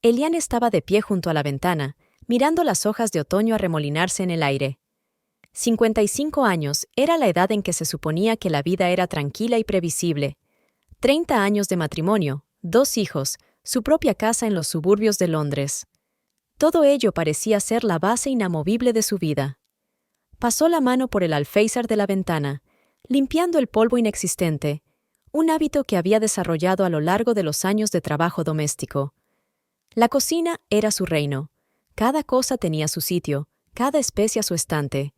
Eliane estaba de pie junto a la ventana, mirando las hojas de otoño arremolinarse en el aire. 55 años era la edad en que se suponía que la vida era tranquila y previsible. 30 años de matrimonio, 2 hijos, su propia casa en los suburbios de Londres. Todo ello parecía ser la base inamovible de su vida. Pasó la mano por el alféizar de la ventana, limpiando el polvo inexistente, un hábito que había desarrollado a lo largo de los años de trabajo doméstico. La cocina era su reino. Cada cosa tenía su sitio, cada especia su estante.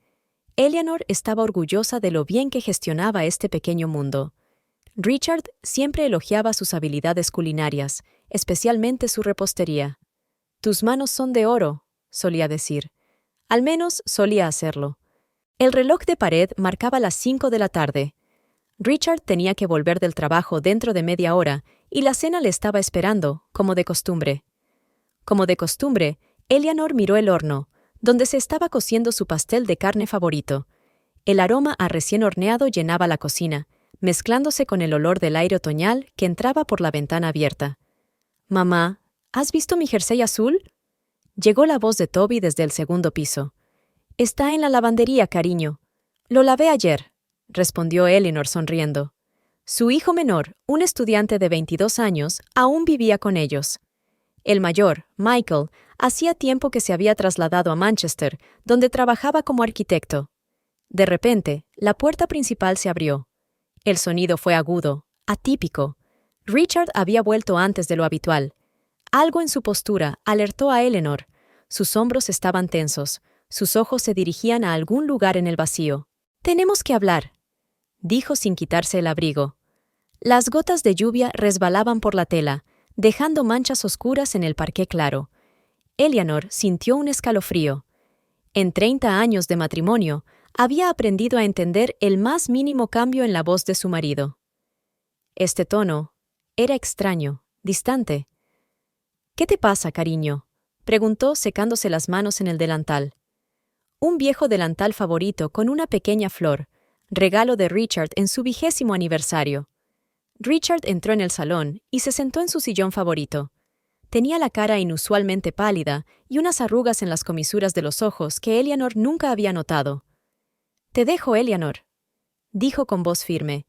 Eleanor estaba orgullosa de lo bien que gestionaba este pequeño mundo. Richard siempre elogiaba sus habilidades culinarias, especialmente su repostería. «Tus manos son de oro», solía decir. Al menos solía hacerlo. El reloj de pared marcaba las 5 de la tarde. Richard tenía que volver del trabajo dentro de media hora y la cena le estaba esperando, como de costumbre. Como de costumbre, Eleanor miró el horno, donde se estaba cociendo su pastel de carne favorito. El aroma a recién horneado llenaba la cocina, mezclándose con el olor del aire otoñal que entraba por la ventana abierta. «Mamá, ¿has visto mi jersey azul?» Llegó la voz de Toby desde el segundo piso. «Está en la lavandería, cariño. Lo lavé ayer», respondió Eleanor sonriendo. Su hijo menor, un estudiante de 22 años, aún vivía con ellos. El mayor, Michael, hacía tiempo que se había trasladado a Manchester, donde trabajaba como arquitecto. De repente, la puerta principal se abrió. El sonido fue agudo, atípico. Richard había vuelto antes de lo habitual. Algo en su postura alertó a Eleanor. Sus hombros estaban tensos, sus ojos se dirigían a algún lugar en el vacío. «Tenemos que hablar», dijo sin quitarse el abrigo. Las gotas de lluvia resbalaban por la tela, dejando manchas oscuras en el parqué claro. Eleanor sintió un escalofrío. En 30 años de matrimonio, había aprendido a entender el más mínimo cambio en la voz de su marido. Este tono era extraño, distante. «¿Qué te pasa, cariño?», preguntó secándose las manos en el delantal. Un viejo delantal favorito con una pequeña flor, regalo de Richard en su 20º aniversario. Richard entró en el salón y se sentó en su sillón favorito. Tenía la cara inusualmente pálida y unas arrugas en las comisuras de los ojos que Eleanor nunca había notado. «Te dejo, Eleanor», dijo con voz firme.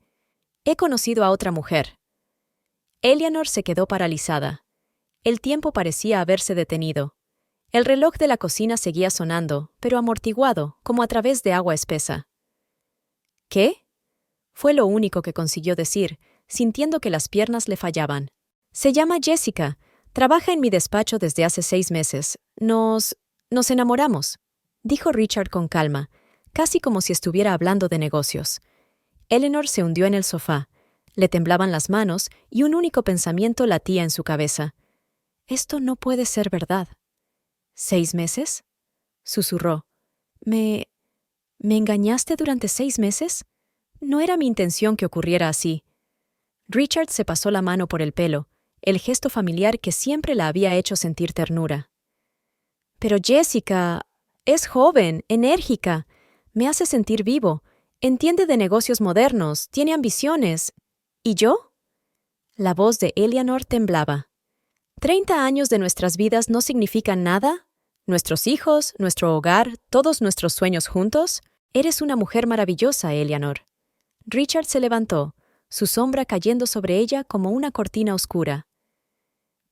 «He conocido a otra mujer». Eleanor se quedó paralizada. El tiempo parecía haberse detenido. El reloj de la cocina seguía sonando, pero amortiguado, como a través de agua espesa. «¿Qué?», fue lo único que consiguió decir, sintiendo que las piernas le fallaban. «Se llama Jessica. Trabaja en mi despacho desde hace 6 meses. Nos enamoramos», dijo Richard con calma, casi como si estuviera hablando de negocios. Eleanor se hundió en el sofá. Le temblaban las manos y un único pensamiento latía en su cabeza. «Esto no puede ser verdad». «¿6 meses?», susurró. ¿Me engañaste durante 6 meses? No era mi intención que ocurriera así». Richard se pasó la mano por el pelo, el gesto familiar que siempre la había hecho sentir ternura. «Pero Jessica es joven, enérgica, me hace sentir vivo, entiende de negocios modernos, tiene ambiciones. ¿Y yo?». La voz de Eleanor temblaba. «¿30 años de nuestras vidas no significan nada? ¿Nuestros hijos, nuestro hogar, todos nuestros sueños juntos? Eres una mujer maravillosa, Eleanor». Richard se levantó, su sombra cayendo sobre ella como una cortina oscura.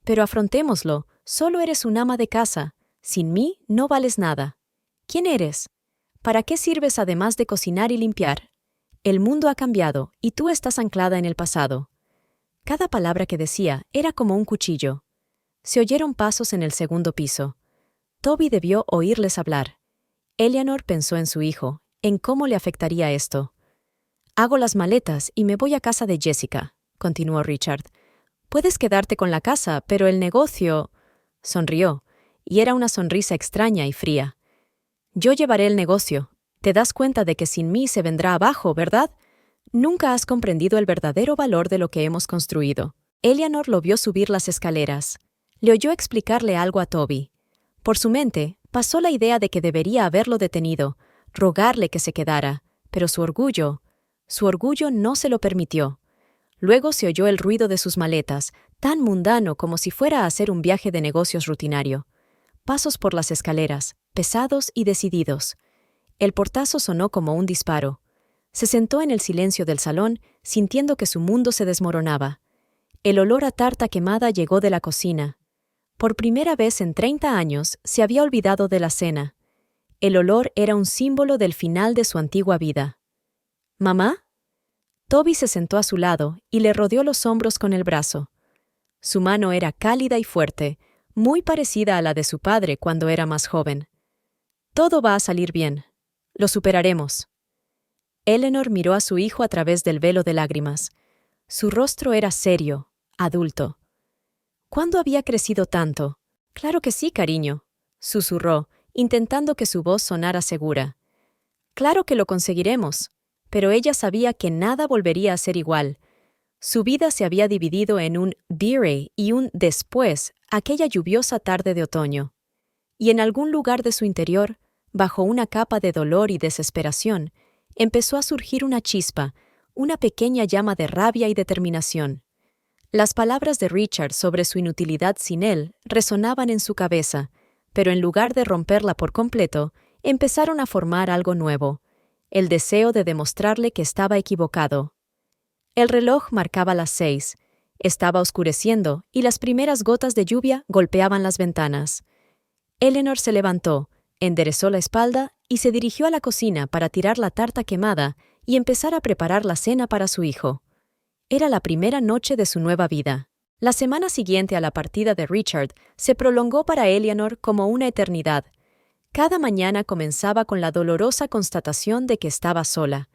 «Pero afrontémoslo, solo eres un ama de casa. Sin mí no vales nada. ¿Quién eres? ¿Para qué sirves además de cocinar y limpiar? El mundo ha cambiado y tú estás anclada en el pasado». Cada palabra que decía era como un cuchillo. Se oyeron pasos en el segundo piso. Toby debió oírles hablar. Eleanor pensó en su hijo, en cómo le afectaría esto. «Hago las maletas y me voy a casa de Jessica», continuó Richard. «Puedes quedarte con la casa, pero el negocio...». Sonrió, y era una sonrisa extraña y fría. «Yo llevaré el negocio. Te das cuenta de que sin mí se vendrá abajo, ¿verdad? Nunca has comprendido el verdadero valor de lo que hemos construido». Eleanor lo vio subir las escaleras. Le oyó explicarle algo a Toby. Por su mente pasó la idea de que debería haberlo detenido, rogarle que se quedara, pero su orgullo no se lo permitió. Luego se oyó el ruido de sus maletas, tan mundano como si fuera a hacer un viaje de negocios rutinario. Pasos por las escaleras, pesados y decididos. El portazo sonó como un disparo. Se sentó en el silencio del salón, sintiendo que su mundo se desmoronaba. El olor a tarta quemada llegó de la cocina. Por primera vez en 30 años se había olvidado de la cena. El olor era un símbolo del final de su antigua vida. ¿Mamá? Toby se sentó a su lado y le rodeó los hombros con el brazo. Su mano era cálida y fuerte, muy parecida a la de su padre cuando era más joven. Todo va a salir bien. Lo superaremos. Eleanor miró a su hijo a través del velo de lágrimas. Su rostro era serio, adulto. ¿Cuándo había crecido tanto? Claro que sí, cariño, susurró, intentando que su voz sonara segura. Claro que lo conseguiremos, pero ella sabía que nada volvería a ser igual. Su vida se había dividido en un dire y un después, aquella lluviosa tarde de otoño. Y en algún lugar de su interior, bajo una capa de dolor y desesperación, empezó a surgir una chispa, una pequeña llama de rabia y determinación. Las palabras de Richard sobre su inutilidad sin él resonaban en su cabeza, pero en lugar de romperla por completo, empezaron a formar algo nuevo, el deseo de demostrarle que estaba equivocado. El reloj marcaba las 6, estaba oscureciendo y las primeras gotas de lluvia golpeaban las ventanas. Eleanor se levantó, enderezó la espalda y se dirigió a la cocina para tirar la tarta quemada y empezar a preparar la cena para su hijo. Era la primera noche de su nueva vida. La semana siguiente a la partida de Richard se prolongó para Eleanor como una eternidad. Cada mañana comenzaba con la dolorosa constatación de que estaba sola.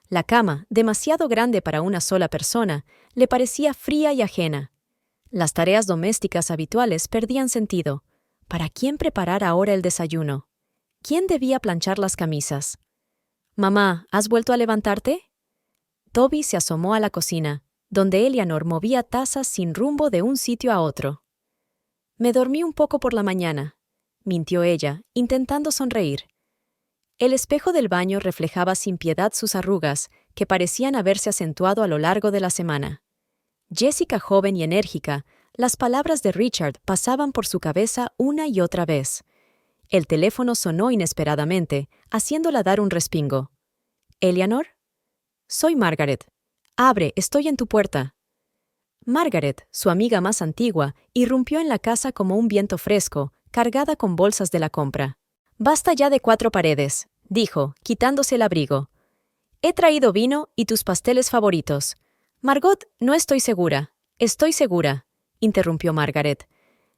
La cama, demasiado grande para una sola persona, le parecía fría y ajena. Las tareas domésticas habituales perdían sentido. ¿Para quién preparar ahora el desayuno? ¿Quién debía planchar las camisas? «Mamá, ¿has vuelto a levantarte?» Toby se asomó a la cocina, donde Eleanor movía tazas sin rumbo de un sitio a otro. «Me dormí un poco por la mañana», mintió ella, intentando sonreír. El espejo del baño reflejaba sin piedad sus arrugas, que parecían haberse acentuado a lo largo de la semana. Jessica joven y enérgica, las palabras de Richard pasaban por su cabeza una y otra vez. El teléfono sonó inesperadamente, haciéndola dar un respingo. «¿Eleanor?» «Soy Margaret. Abre, estoy en tu puerta». Margaret, su amiga más antigua, irrumpió en la casa como un viento fresco, cargada con bolsas de la compra. «Basta ya de 4 paredes», dijo, quitándose el abrigo. «He traído vino y tus pasteles favoritos». «Margot, no estoy segura». «Estoy segura», interrumpió Margaret.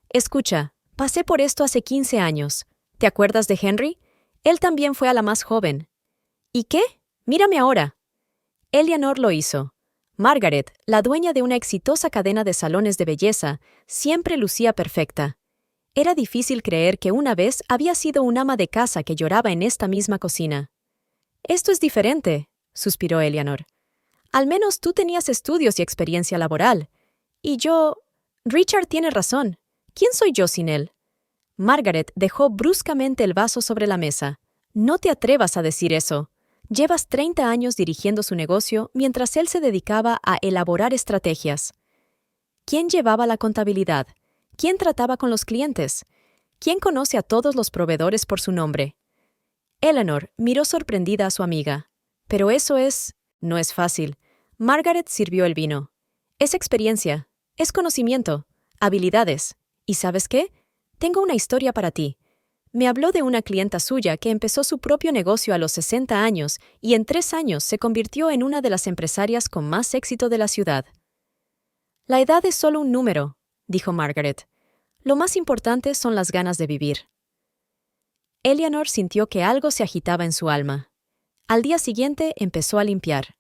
«Escucha, pasé por esto hace 15 años. ¿Te acuerdas de Henry? Él también fue a la más joven». «¿Y qué? Mírame ahora». Eleanor lo hizo. Margaret, la dueña de una exitosa cadena de salones de belleza, siempre lucía perfecta. Era difícil creer que una vez había sido un ama de casa que lloraba en esta misma cocina. «Esto es diferente», suspiró Eleanor. «Al menos tú tenías estudios y experiencia laboral. Y yo... Richard tiene razón. ¿Quién soy yo sin él?» Margaret dejó bruscamente el vaso sobre la mesa. «No te atrevas a decir eso. Llevas 30 años dirigiendo su negocio mientras él se dedicaba a elaborar estrategias. ¿Quién llevaba la contabilidad? ¿Quién trataba con los clientes? ¿Quién conoce a todos los proveedores por su nombre?» Eleanor miró sorprendida a su amiga. «Pero eso no es fácil». Margaret sirvió el vino. «Es experiencia, es conocimiento, habilidades. ¿Y sabes qué? Tengo una historia para ti». Me habló de una clienta suya que empezó su propio negocio a los 60 años y en 3 años se convirtió en una de las empresarias con más éxito de la ciudad. «La edad es solo un número», dijo Margaret. «Lo más importante son las ganas de vivir». Eleanor sintió que algo se agitaba en su alma. Al día siguiente empezó a limpiar.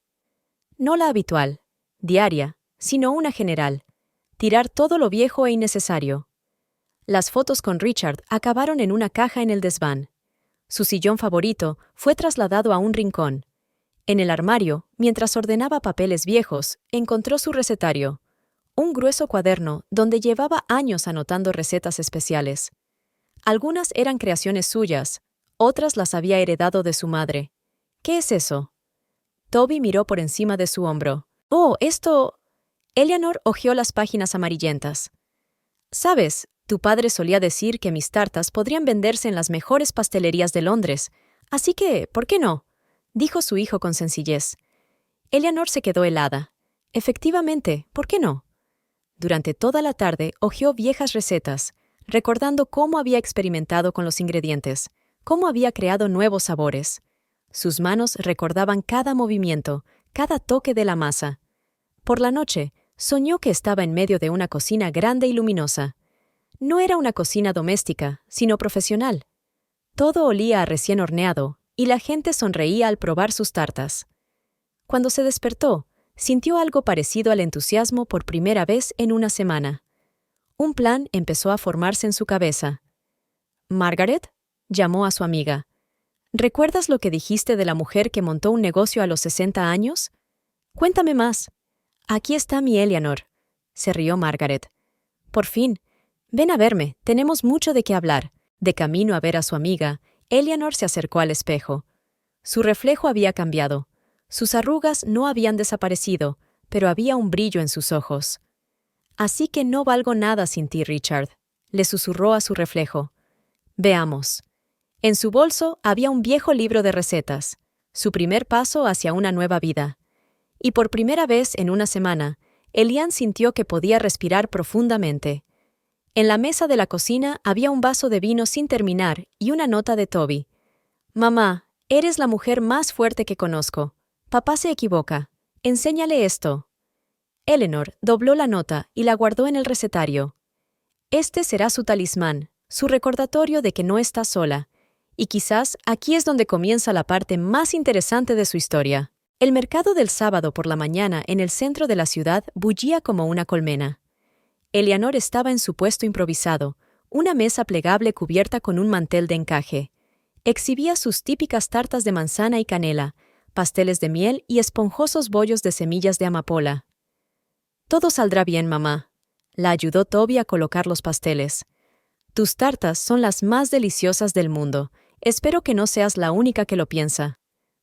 No la habitual, diaria, sino una general. Tirar todo lo viejo e innecesario. Las fotos con Richard acabaron en una caja en el desván. Su sillón favorito fue trasladado a un rincón. En el armario, mientras ordenaba papeles viejos, encontró su recetario, un grueso cuaderno donde llevaba años anotando recetas especiales. Algunas eran creaciones suyas, otras las había heredado de su madre. «¿Qué es eso?» Toby miró por encima de su hombro. «Oh, esto... Eleanor hojeó las páginas amarillentas. «Sabes, tu padre solía decir que mis tartas podrían venderse en las mejores pastelerías de Londres, así que, ¿por qué no?», dijo su hijo con sencillez. Eleanor se quedó helada. Efectivamente, ¿por qué no? Durante toda la tarde hojeó viejas recetas, recordando cómo había experimentado con los ingredientes, cómo había creado nuevos sabores. Sus manos recordaban cada movimiento, cada toque de la masa. Por la noche, soñó que estaba en medio de una cocina grande y luminosa. No era una cocina doméstica, sino profesional. Todo olía a recién horneado, y la gente sonreía al probar sus tartas. Cuando se despertó, sintió algo parecido al entusiasmo por primera vez en una semana. Un plan empezó a formarse en su cabeza. «Margaret», llamó a su amiga. «¿Recuerdas lo que dijiste de la mujer que montó un negocio a los 60 años? Cuéntame más». «Aquí está mi Eleanor», se rió Margaret. «Por fin. Ven a verme, tenemos mucho de qué hablar». De camino a ver a su amiga, Eleanor se acercó al espejo. Su reflejo había cambiado. Sus arrugas no habían desaparecido, pero había un brillo en sus ojos. «Así que no valgo nada sin ti, Richard», le susurró a su reflejo. «Veamos». En su bolso había un viejo libro de recetas, su primer paso hacia una nueva vida. Y por primera vez en una semana, Elian sintió que podía respirar profundamente. En la mesa de la cocina había un vaso de vino sin terminar y una nota de Toby. «Mamá, eres la mujer más fuerte que conozco. Papá se equivoca. Enséñale esto». Eleanor dobló la nota y la guardó en el recetario. Este será su talismán, su recordatorio de que no está sola. Y quizás aquí es donde comienza la parte más interesante de su historia. El mercado del sábado por la mañana en el centro de la ciudad bullía como una colmena. Eleanor estaba en su puesto improvisado, una mesa plegable cubierta con un mantel de encaje. Exhibía sus típicas tartas de manzana y canela, pasteles de miel y esponjosos bollos de semillas de amapola. «Todo saldrá bien, mamá», la ayudó Toby a colocar los pasteles. «Tus tartas son las más deliciosas del mundo. Espero que no seas la única que lo piensa».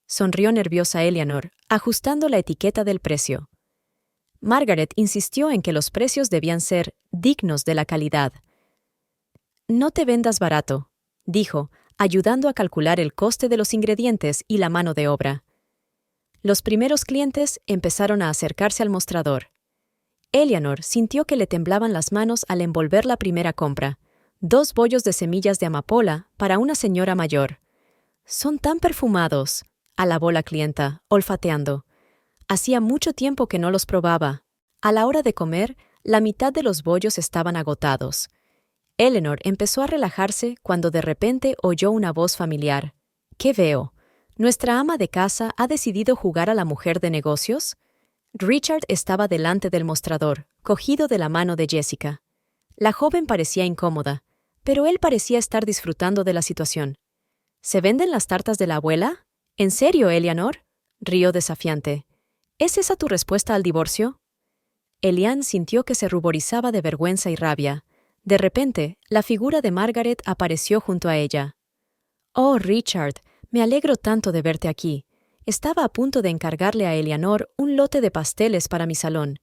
Sonrió nerviosa Eleanor, ajustando la etiqueta del precio. Margaret insistió en que los precios debían ser dignos de la calidad. «No te vendas barato», dijo, ayudando a calcular el coste de los ingredientes y la mano de obra. Los primeros clientes empezaron a acercarse al mostrador. Eleanor sintió que le temblaban las manos al envolver la primera compra, 2 bollos de semillas de amapola para una señora mayor. «Son tan perfumados», alabó la clienta, olfateando. Hacía mucho tiempo que no los probaba. A la hora de comer, la mitad de los bollos estaban agotados. Eleanor empezó a relajarse cuando de repente oyó una voz familiar. «¿Qué veo? ¿Nuestra ama de casa ha decidido jugar a la mujer de negocios?» Richard estaba delante del mostrador, cogido de la mano de Jessica. La joven parecía incómoda, pero él parecía estar disfrutando de la situación. «¿Se venden las tartas de la abuela? ¿En serio, Eleanor?», rió desafiante. «¿Es esa tu respuesta al divorcio?». Elian sintió que se ruborizaba de vergüenza y rabia. De repente, la figura de Margaret apareció junto a ella. «Oh, Richard, me alegro tanto de verte aquí. Estaba a punto de encargarle a Eleanor un lote de pasteles para mi salón.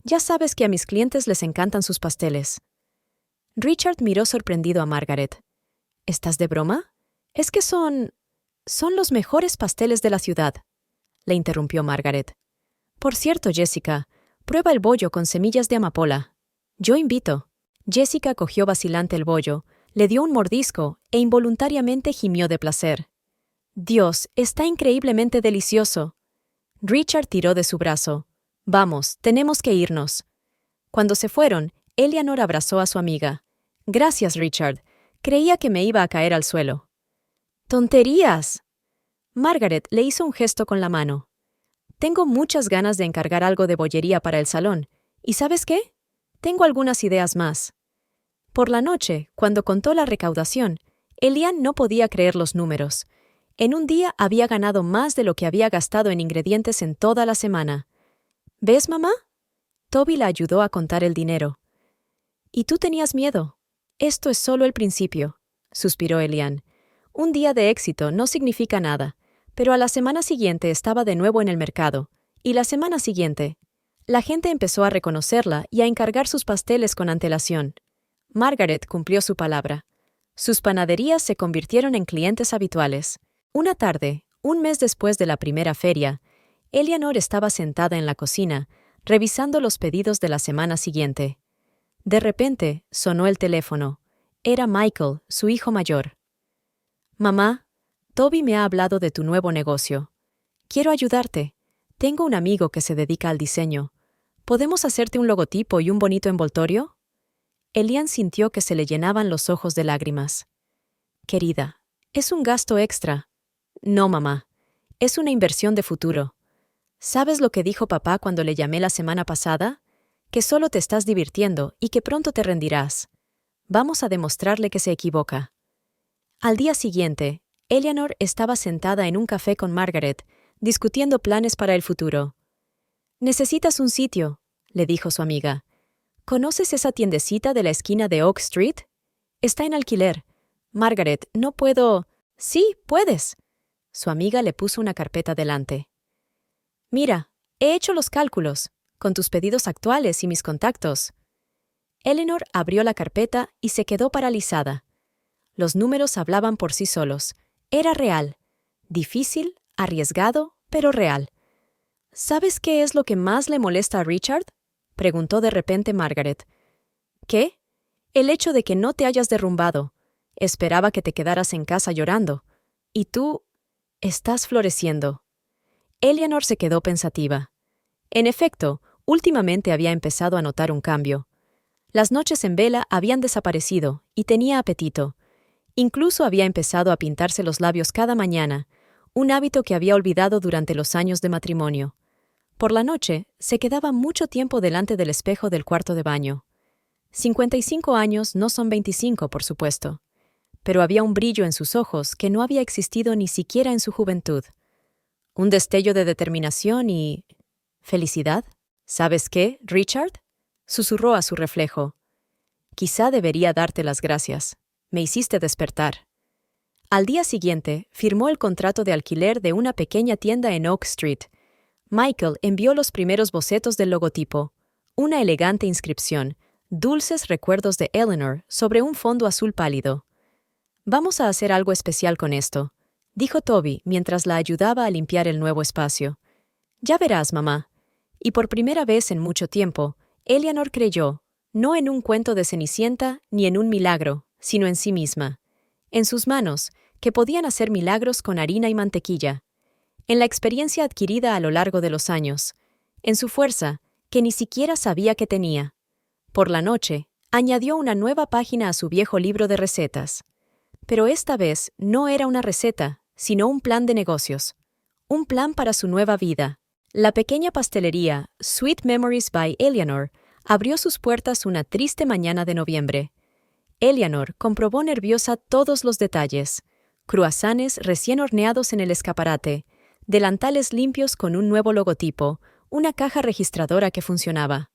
Ya sabes que a mis clientes les encantan sus pasteles». Richard miró sorprendido a Margaret. «¿Estás de broma? Es que son los mejores pasteles de la ciudad», le interrumpió Margaret. «Por cierto, Jessica, prueba el bollo con semillas de amapola. Yo invito». Jessica cogió vacilante el bollo, le dio un mordisco e involuntariamente gimió de placer. «Dios, está increíblemente delicioso». Richard tiró de su brazo. «Vamos, tenemos que irnos». Cuando se fueron, Eleanor abrazó a su amiga. «Gracias, Richard. Creía que me iba a caer al suelo». «¡Tonterías!». Margaret le hizo un gesto con la mano. «Tengo muchas ganas de encargar algo de bollería para el salón. ¿Y sabes qué? Tengo algunas ideas más». Por la noche, cuando contó la recaudación, Elian no podía creer los números. En un día había ganado más de lo que había gastado en ingredientes en toda la semana. «¿Ves, mamá?». Toby la ayudó a contar el dinero. «Y tú tenías miedo. Esto es solo el principio», suspiró Elian. «Un día de éxito no significa nada, pero a la semana siguiente estaba de nuevo en el mercado, y la semana siguiente. La gente empezó a reconocerla y a encargar sus pasteles con antelación. Margaret cumplió su palabra. Sus panaderías se convirtieron en clientes habituales. Una tarde, un mes después de la primera feria, Eleanor estaba sentada en la cocina, revisando los pedidos de la semana siguiente. De repente, sonó el teléfono. Era Michael, su hijo mayor. «Mamá, Toby me ha hablado de tu nuevo negocio. Quiero ayudarte. Tengo un amigo que se dedica al diseño. ¿Podemos hacerte un logotipo y un bonito envoltorio?» Elian sintió que se le llenaban los ojos de lágrimas. «Querida, es un gasto extra». «No, mamá. Es una inversión de futuro. ¿Sabes lo que dijo papá cuando le llamé la semana pasada? Que solo te estás divirtiendo y que pronto te rendirás. Vamos a demostrarle que se equivoca». Al día siguiente, Eleanor estaba sentada en un café con Margaret, discutiendo planes para el futuro. «Necesitas un sitio», le dijo su amiga. «¿Conoces esa tiendecita de la esquina de Oak Street? Está en alquiler. Margaret, no puedo». «Sí, puedes». Su amiga le puso una carpeta delante. «Mira, he hecho los cálculos, con tus pedidos actuales y mis contactos». Eleanor abrió la carpeta y se quedó paralizada. Los números hablaban por sí solos. Era real. Difícil, arriesgado, pero real. «¿Sabes qué es lo que más le molesta a Richard?», preguntó de repente Margaret. «¿Qué?» «El hecho de que no te hayas derrumbado. Esperaba que te quedaras en casa llorando. Y tú estás floreciendo». Eleanor se quedó pensativa. En efecto, últimamente había empezado a notar un cambio. Las noches en vela habían desaparecido y tenía apetito. Incluso había empezado a pintarse los labios cada mañana, un hábito que había olvidado durante los años de matrimonio. Por la noche, se quedaba mucho tiempo delante del espejo del cuarto de baño. 55 años no son 25, por supuesto. Pero había un brillo en sus ojos que no había existido ni siquiera en su juventud. Un destello de determinación y... ¿felicidad? «¿Sabes qué, Richard?», susurró a su reflejo. «Quizá debería darte las gracias. Me hiciste despertar». Al día siguiente, firmó el contrato de alquiler de una pequeña tienda en Oak Street. Michael envió los primeros bocetos del logotipo, una elegante inscripción, «Dulces recuerdos de Eleanor», sobre un fondo azul pálido. «Vamos a hacer algo especial con esto», dijo Toby mientras la ayudaba a limpiar el nuevo espacio. «Ya verás, mamá». Y por primera vez en mucho tiempo, Eleanor creyó, no en un cuento de Cenicienta ni en un milagro, sino en sí misma. En sus manos, que podían hacer milagros con harina y mantequilla. En la experiencia adquirida a lo largo de los años. En su fuerza, que ni siquiera sabía que tenía. Por la noche, añadió una nueva página a su viejo libro de recetas. Pero esta vez no era una receta, sino un plan de negocios. Un plan para su nueva vida. La pequeña pastelería Sweet Memories by Eleanor abrió sus puertas una triste mañana de noviembre. Eleanor comprobó nerviosa todos los detalles. Cruasanes recién horneados en el escaparate, delantales limpios con un nuevo logotipo, una caja registradora que funcionaba.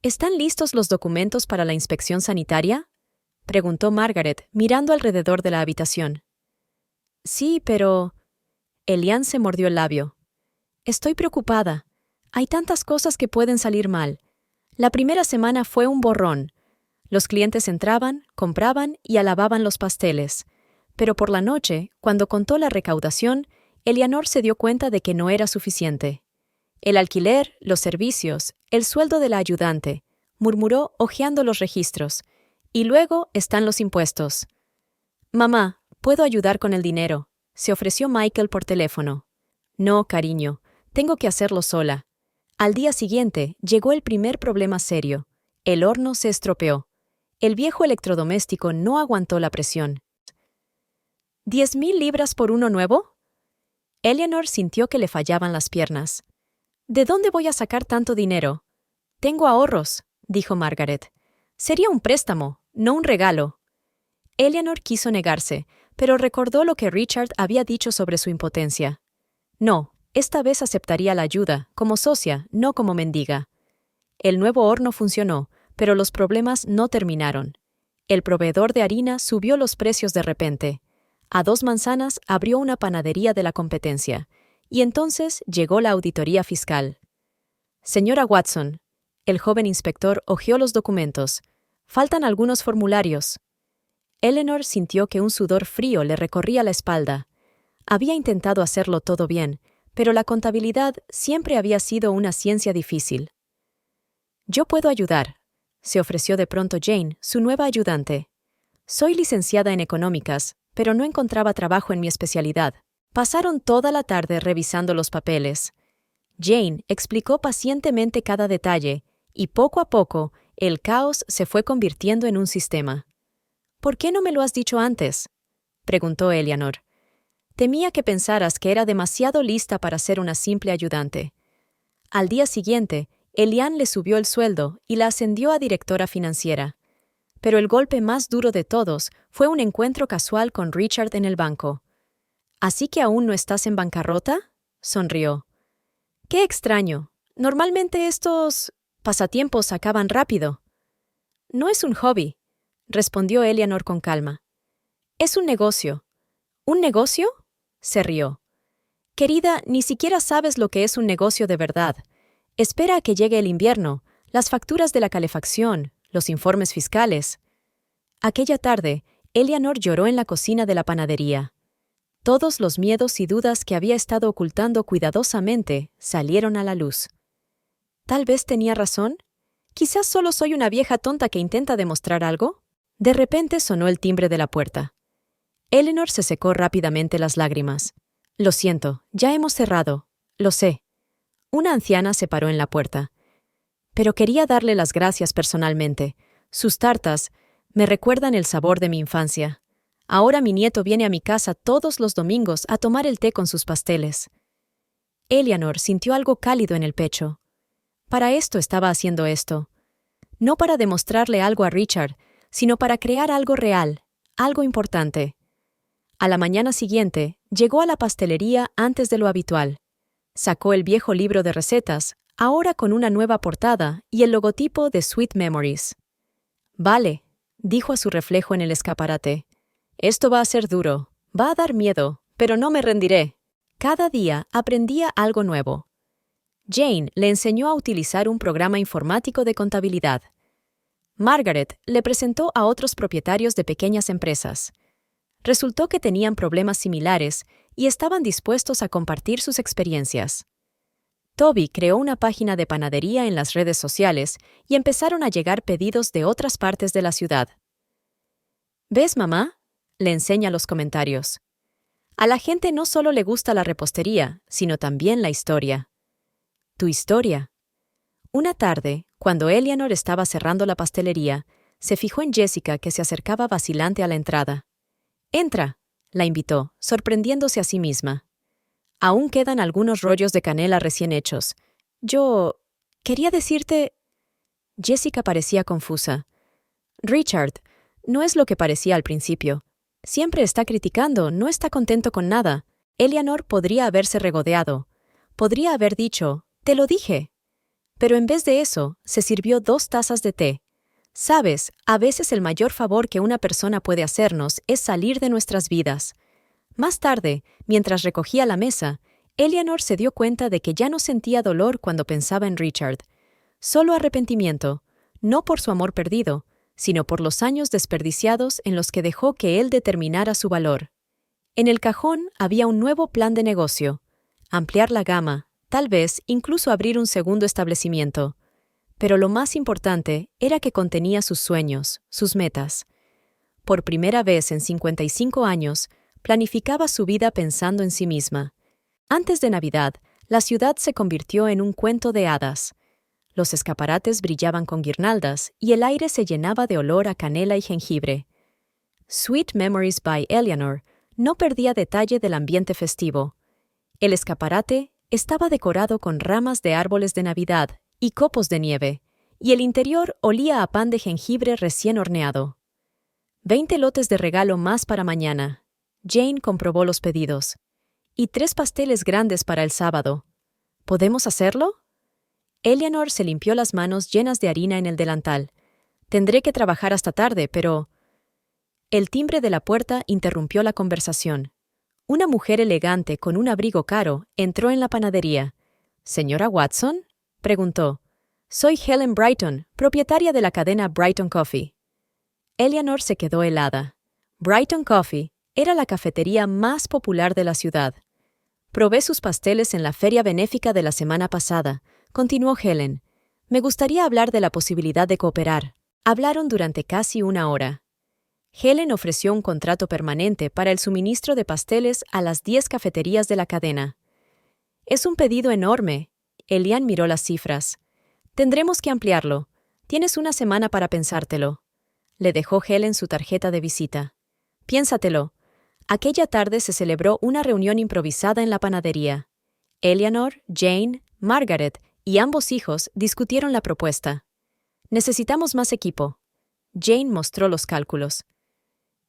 «¿Están listos los documentos para la inspección sanitaria?», preguntó Margaret, mirando alrededor de la habitación. «Sí, pero...». Elian se mordió el labio. «Estoy preocupada. Hay tantas cosas que pueden salir mal. La primera semana fue un borrón. Los clientes entraban, compraban y alababan los pasteles. Pero por la noche, cuando contó la recaudación, Eleanor se dio cuenta de que no era suficiente. El alquiler, los servicios, el sueldo de la ayudante, murmuró hojeando los registros. Y luego están los impuestos. «Mamá, ¿puedo ayudar con el dinero?», se ofreció Michael por teléfono. «No, cariño, tengo que hacerlo sola». Al día siguiente llegó el primer problema serio. El horno se estropeó. El viejo electrodoméstico no aguantó la presión. ¿10,000 libras por uno nuevo? Eleanor sintió que le fallaban las piernas. ¿De dónde voy a sacar tanto dinero? Tengo ahorros, dijo Margaret. Sería un préstamo, no un regalo. Eleanor quiso negarse, pero recordó lo que Richard había dicho sobre su impotencia. No, esta vez aceptaría la ayuda, como socia, no como mendiga. El nuevo horno funcionó, pero los problemas no terminaron. El proveedor de harina subió los precios de repente. A 2 manzanas abrió una panadería de la competencia, y entonces llegó la auditoría fiscal. Señora Watson, el joven inspector hojeó los documentos. Faltan algunos formularios. Eleanor sintió que un sudor frío le recorría la espalda. Había intentado hacerlo todo bien, pero la contabilidad siempre había sido una ciencia difícil. «Yo puedo ayudar», se ofreció de pronto Jane, su nueva ayudante. «Soy licenciada en económicas, pero no encontraba trabajo en mi especialidad». Pasaron toda la tarde revisando los papeles. Jane explicó pacientemente cada detalle, y poco a poco el caos se fue convirtiendo en un sistema. «¿Por qué no me lo has dicho antes?», preguntó Eleanor. «Temía que pensaras que era demasiado lista para ser una simple ayudante». Al día siguiente, Elian le subió el sueldo y la ascendió a directora financiera. Pero el golpe más duro de todos fue un encuentro casual con Richard en el banco. «¿Así que aún no estás en bancarrota?», sonrió. «Qué extraño. Normalmente estos pasatiempos acaban rápido». «No es un hobby», respondió Eleanor con calma. «Es un negocio». «¿Un negocio?», se rió. «Querida, ni siquiera sabes lo que es un negocio de verdad. Espera a que llegue el invierno, las facturas de la calefacción, los informes fiscales». Aquella tarde, Eleanor lloró en la cocina de la panadería. Todos los miedos y dudas que había estado ocultando cuidadosamente salieron a la luz. ¿Tal vez tenía razón? ¿Quizás solo soy una vieja tonta que intenta demostrar algo? De repente sonó el timbre de la puerta. Eleanor se secó rápidamente las lágrimas. «Lo siento, ya hemos cerrado. Lo sé». Una anciana se paró en la puerta. «Pero quería darle las gracias personalmente. Sus tartas me recuerdan el sabor de mi infancia. Ahora mi nieto viene a mi casa todos los domingos a tomar el té con sus pasteles». Eleanor sintió algo cálido en el pecho. Para esto estaba haciendo esto. No para demostrarle algo a Richard, sino para crear algo real, algo importante. A la mañana siguiente, llegó a la pastelería antes de lo habitual. Sacó el viejo libro de recetas, ahora con una nueva portada y el logotipo de Sweet Memories. «Vale», dijo a su reflejo en el escaparate. «Esto va a ser duro, va a dar miedo, pero no me rendiré». Cada día aprendía algo nuevo. Jane le enseñó a utilizar un programa informático de contabilidad. Margaret le presentó a otros propietarios de pequeñas empresas. Resultó que tenían problemas similares y estaban dispuestos a compartir sus experiencias. Toby creó una página de panadería en las redes sociales y empezaron a llegar pedidos de otras partes de la ciudad. «¿Ves, mamá?», le enseña los comentarios. «A la gente no solo le gusta la repostería, sino también la historia». «Tu historia». Una tarde, cuando Eleanor estaba cerrando la pastelería, se fijó en Jessica que se acercaba vacilante a la entrada. «Entra», la invitó, sorprendiéndose a sí misma. «Aún quedan algunos rollos de canela recién hechos. Yo quería decirte...». Jessica parecía confusa. «Richard, no es lo que parecía al principio. Siempre está criticando, no está contento con nada». Eleanor podría haberse regodeado. Podría haber dicho, «Te lo dije». Pero en vez de eso, se sirvió 2 tazas de té. Sabes, a veces el mayor favor que una persona puede hacernos es salir de nuestras vidas. Más tarde, mientras recogía la mesa, Eleanor se dio cuenta de que ya no sentía dolor cuando pensaba en Richard. Solo arrepentimiento, no por su amor perdido, sino por los años desperdiciados en los que dejó que él determinara su valor. En el cajón había un nuevo plan de negocio: ampliar la gama, tal vez incluso abrir un segundo establecimiento. Pero lo más importante era que contenía sus sueños, sus metas. Por primera vez en 55 años, planificaba su vida pensando en sí misma. Antes de Navidad, la ciudad se convirtió en un cuento de hadas. Los escaparates brillaban con guirnaldas y el aire se llenaba de olor a canela y jengibre. Sweet Memories by Eleanor no perdía detalle del ambiente festivo. El escaparate estaba decorado con ramas de árboles de Navidad y copos de nieve, y el interior olía a pan de jengibre recién horneado. 20 lotes de regalo más para mañana. Jane comprobó los pedidos. Y 3 pasteles grandes para el sábado. ¿Podemos hacerlo? Eleanor se limpió las manos llenas de harina en el delantal. Tendré que trabajar hasta tarde, pero... El timbre de la puerta interrumpió la conversación. Una mujer elegante con un abrigo caro entró en la panadería. «¿Señora Watson?», Preguntó. Soy Helen Brighton, propietaria de la cadena Brighton Coffee. Eleanor se quedó helada. Brighton Coffee era la cafetería más popular de la ciudad. Probé sus pasteles en la feria benéfica de la semana pasada, continuó Helen. Me gustaría hablar de la posibilidad de cooperar. Hablaron durante casi una hora. Helen ofreció un contrato permanente para el suministro de pasteles a las 10 cafeterías de la cadena. Es un pedido enorme. Elian miró las cifras. Tendremos que ampliarlo. Tienes una semana para pensártelo. Le dejó Helen su tarjeta de visita. Piénsatelo. Aquella tarde se celebró una reunión improvisada en la panadería. Eleanor, Jane, Margaret y ambos hijos discutieron la propuesta. Necesitamos más equipo. Jane mostró los cálculos.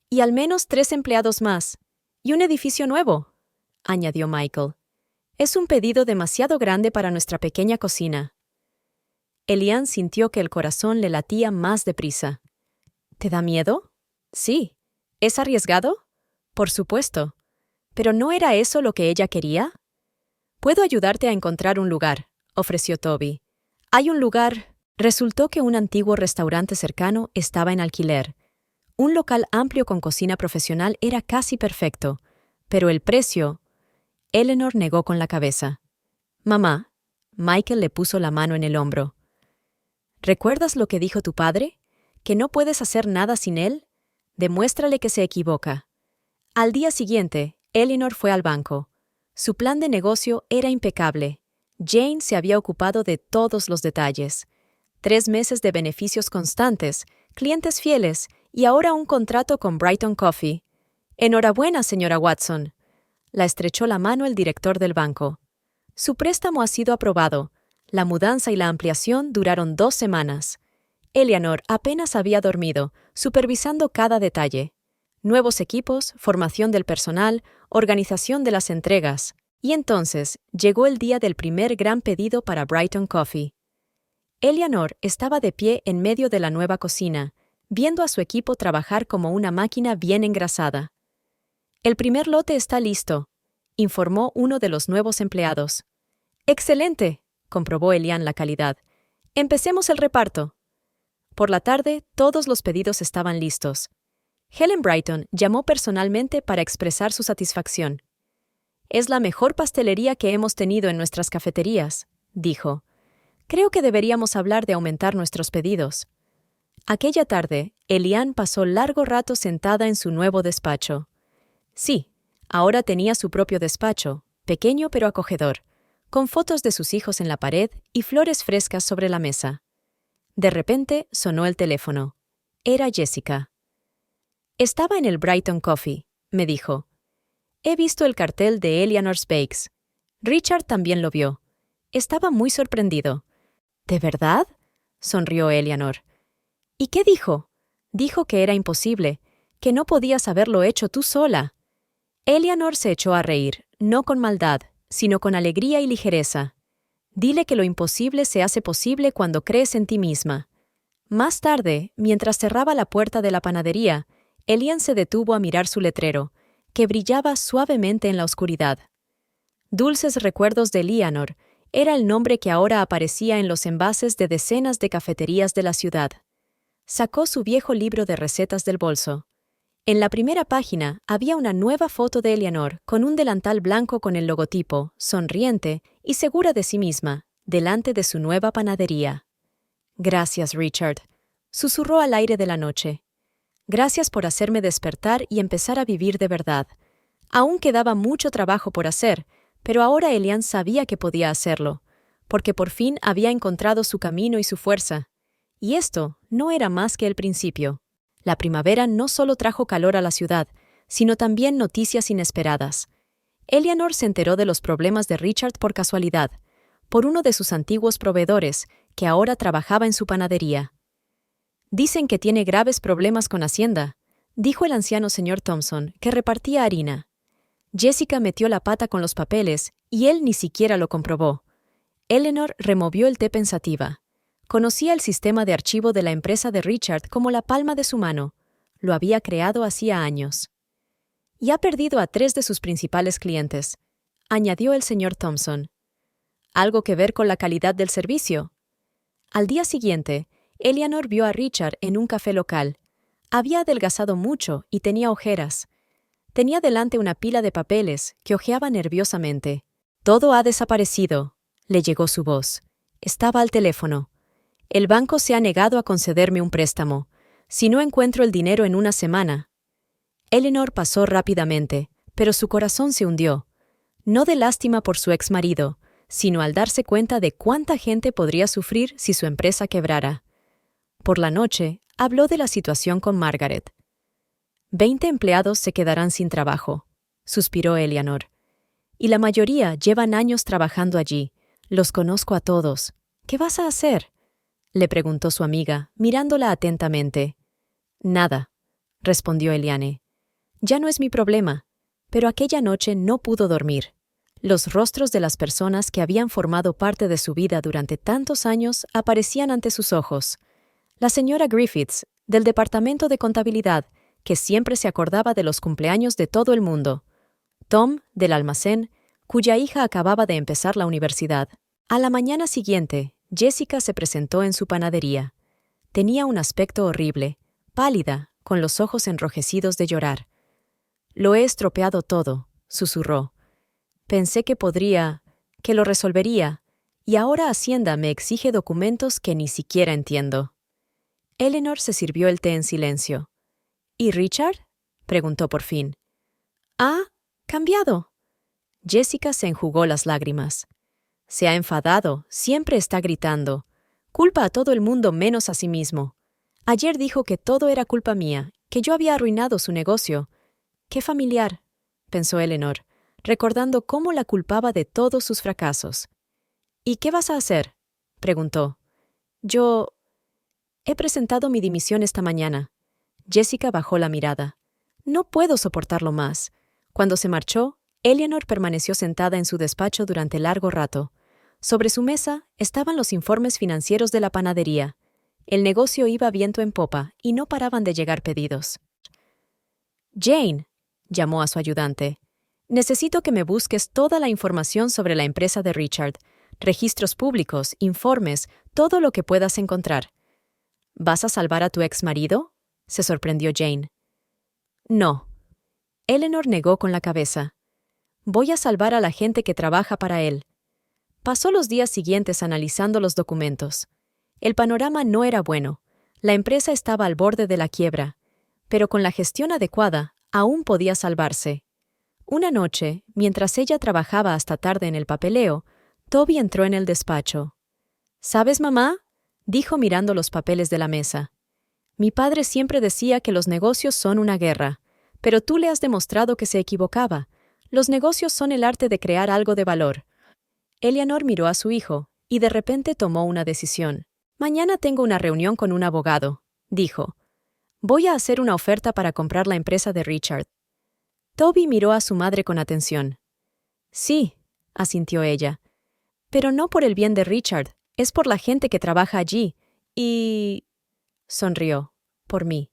Y al menos 3 empleados más. Y un edificio nuevo, añadió Michael. Es un pedido demasiado grande para nuestra pequeña cocina. Elian sintió que el corazón le latía más deprisa. ¿Te da miedo? Sí. ¿Es arriesgado? Por supuesto. ¿Pero no era eso lo que ella quería? Puedo ayudarte a encontrar un lugar, ofreció Toby. Hay un lugar. Resultó que un antiguo restaurante cercano estaba en alquiler. Un local amplio con cocina profesional era casi perfecto, pero el precio... Eleanor negó con la cabeza. Mamá, Michael le puso la mano en el hombro. ¿Recuerdas lo que dijo tu padre? ¿Que no puedes hacer nada sin él? Demuéstrale que se equivoca. Al día siguiente, Eleanor fue al banco. Su plan de negocio era impecable. Jane se había ocupado de todos los detalles. 3 meses de beneficios constantes, clientes fieles y ahora un contrato con Brighton Coffee. Enhorabuena, señora Watson. La estrechó la mano el director del banco. Su préstamo ha sido aprobado. La mudanza y la ampliación duraron 2 semanas. Eleanor apenas había dormido, supervisando cada detalle. Nuevos equipos, formación del personal, organización de las entregas. Y entonces llegó el día del primer gran pedido para Brighton Coffee. Eleanor estaba de pie en medio de la nueva cocina, viendo a su equipo trabajar como una máquina bien engrasada. El primer lote está listo, informó uno de los nuevos empleados. ¡Excelente!, comprobó Elian la calidad. Empecemos el reparto. Por la tarde, todos los pedidos estaban listos. Helen Brighton llamó personalmente para expresar su satisfacción. Es la mejor pastelería que hemos tenido en nuestras cafeterías, dijo. Creo que deberíamos hablar de aumentar nuestros pedidos. Aquella tarde, Elian pasó largo rato sentada en su nuevo despacho. Sí, ahora tenía su propio despacho, pequeño pero acogedor, con fotos de sus hijos en la pared y flores frescas sobre la mesa. De repente sonó el teléfono. Era Jessica. Estaba en el Brighton Coffee, me dijo. He visto el cartel de Eleanor's Bakes. Richard también lo vio. Estaba muy sorprendido. ¿De verdad?, sonrió Eleanor. ¿Y qué dijo? Dijo que era imposible, que no podías haberlo hecho tú sola. Eleanor se echó a reír, no con maldad, sino con alegría y ligereza. Dile que lo imposible se hace posible cuando crees en ti misma. Más tarde, mientras cerraba la puerta de la panadería, Elian se detuvo a mirar su letrero, que brillaba suavemente en la oscuridad. Dulces recuerdos de Eleanor era el nombre que ahora aparecía en los envases de decenas de cafeterías de la ciudad. Sacó su viejo libro de recetas del bolso. En la primera página había una nueva foto de Eleanor con un delantal blanco con el logotipo, sonriente y segura de sí misma, delante de su nueva panadería. Gracias, Richard, susurró al aire de la noche. Gracias por hacerme despertar y empezar a vivir de verdad. Aún quedaba mucho trabajo por hacer, pero ahora Elian sabía que podía hacerlo, porque por fin había encontrado su camino y su fuerza. Y esto no era más que el principio. La primavera no solo trajo calor a la ciudad, sino también noticias inesperadas. Eleanor se enteró de los problemas de Richard por casualidad, por uno de sus antiguos proveedores, que ahora trabajaba en su panadería. Dicen que tiene graves problemas con Hacienda, dijo el anciano señor Thompson, que repartía harina. Jessica metió la pata con los papeles y él ni siquiera lo comprobó. Eleanor removió el té pensativa. Conocía el sistema de archivo de la empresa de Richard como la palma de su mano. Lo había creado hacía años. Y ha perdido a 3 de sus principales clientes, añadió el señor Thompson. ¿Algo que ver con la calidad del servicio? Al día siguiente, Eleanor vio a Richard en un café local. Había adelgazado mucho y tenía ojeras. Tenía delante una pila de papeles que hojeaba nerviosamente. «Todo ha desaparecido», le llegó su voz. Estaba al teléfono. «El banco se ha negado a concederme un préstamo. Si no encuentro el dinero en una semana». Eleanor pasó rápidamente, pero su corazón se hundió. No de lástima por su exmarido, sino al darse cuenta de cuánta gente podría sufrir si su empresa quebrara. Por la noche, habló de la situación con Margaret. 20 empleados se quedarán sin trabajo, suspiró Eleanor. Y la mayoría llevan años trabajando allí. Los conozco a todos. ¿Qué vas a hacer?, le preguntó su amiga, mirándola atentamente. Nada, respondió Eliane. Ya no es mi problema, pero aquella noche no pudo dormir. Los rostros de las personas que habían formado parte de su vida durante tantos años aparecían ante sus ojos. La señora Griffiths, del departamento de contabilidad, que siempre se acordaba de los cumpleaños de todo el mundo. Tom, del almacén, cuya hija acababa de empezar la universidad. A la mañana siguiente, Jessica se presentó en su panadería. Tenía un aspecto horrible, pálida, con los ojos enrojecidos de llorar. «Lo he estropeado todo», susurró. «Pensé que lo resolvería, y ahora Hacienda me exige documentos que ni siquiera entiendo». Eleanor se sirvió el té en silencio. «¿Y Richard?», preguntó por fin. «¿Ha cambiado?». Jessica se enjugó las lágrimas. «Se ha enfadado, siempre está gritando. Culpa a todo el mundo menos a sí mismo. Ayer dijo que todo era culpa mía, que yo había arruinado su negocio». «Qué familiar», pensó Eleanor, recordando cómo la culpaba de todos sus fracasos. «¿Y qué vas a hacer?», preguntó. «Yo he presentado mi dimisión esta mañana». Jessica bajó la mirada. «No puedo soportarlo más». Cuando se marchó, Eleanor permaneció sentada en su despacho durante largo rato. Sobre su mesa estaban los informes financieros de la panadería. El negocio iba viento en popa y no paraban de llegar pedidos. «Jane», llamó a su ayudante, «necesito que me busques toda la información sobre la empresa de Richard, registros públicos, informes, todo lo que puedas encontrar». «¿Vas a salvar a tu exmarido?», se sorprendió Jane. «No». Eleanor negó con la cabeza. «Voy a salvar a la gente que trabaja para él». Pasó los días siguientes analizando los documentos. El panorama no era bueno. La empresa estaba al borde de la quiebra, pero con la gestión adecuada, aún podía salvarse. Una noche, mientras ella trabajaba hasta tarde en el papeleo, Toby entró en el despacho. «¿Sabes, mamá?», dijo mirando los papeles de la mesa. «Mi padre siempre decía que los negocios son una guerra, pero tú le has demostrado que se equivocaba. Los negocios son el arte de crear algo de valor». Eleanor miró a su hijo, y de repente tomó una decisión. «Mañana tengo una reunión con un abogado», dijo. «Voy a hacer una oferta para comprar la empresa de Richard». Toby miró a su madre con atención. «Sí», asintió ella. «Pero no por el bien de Richard, es por la gente que trabaja allí. Y...» sonrió. «Por mí.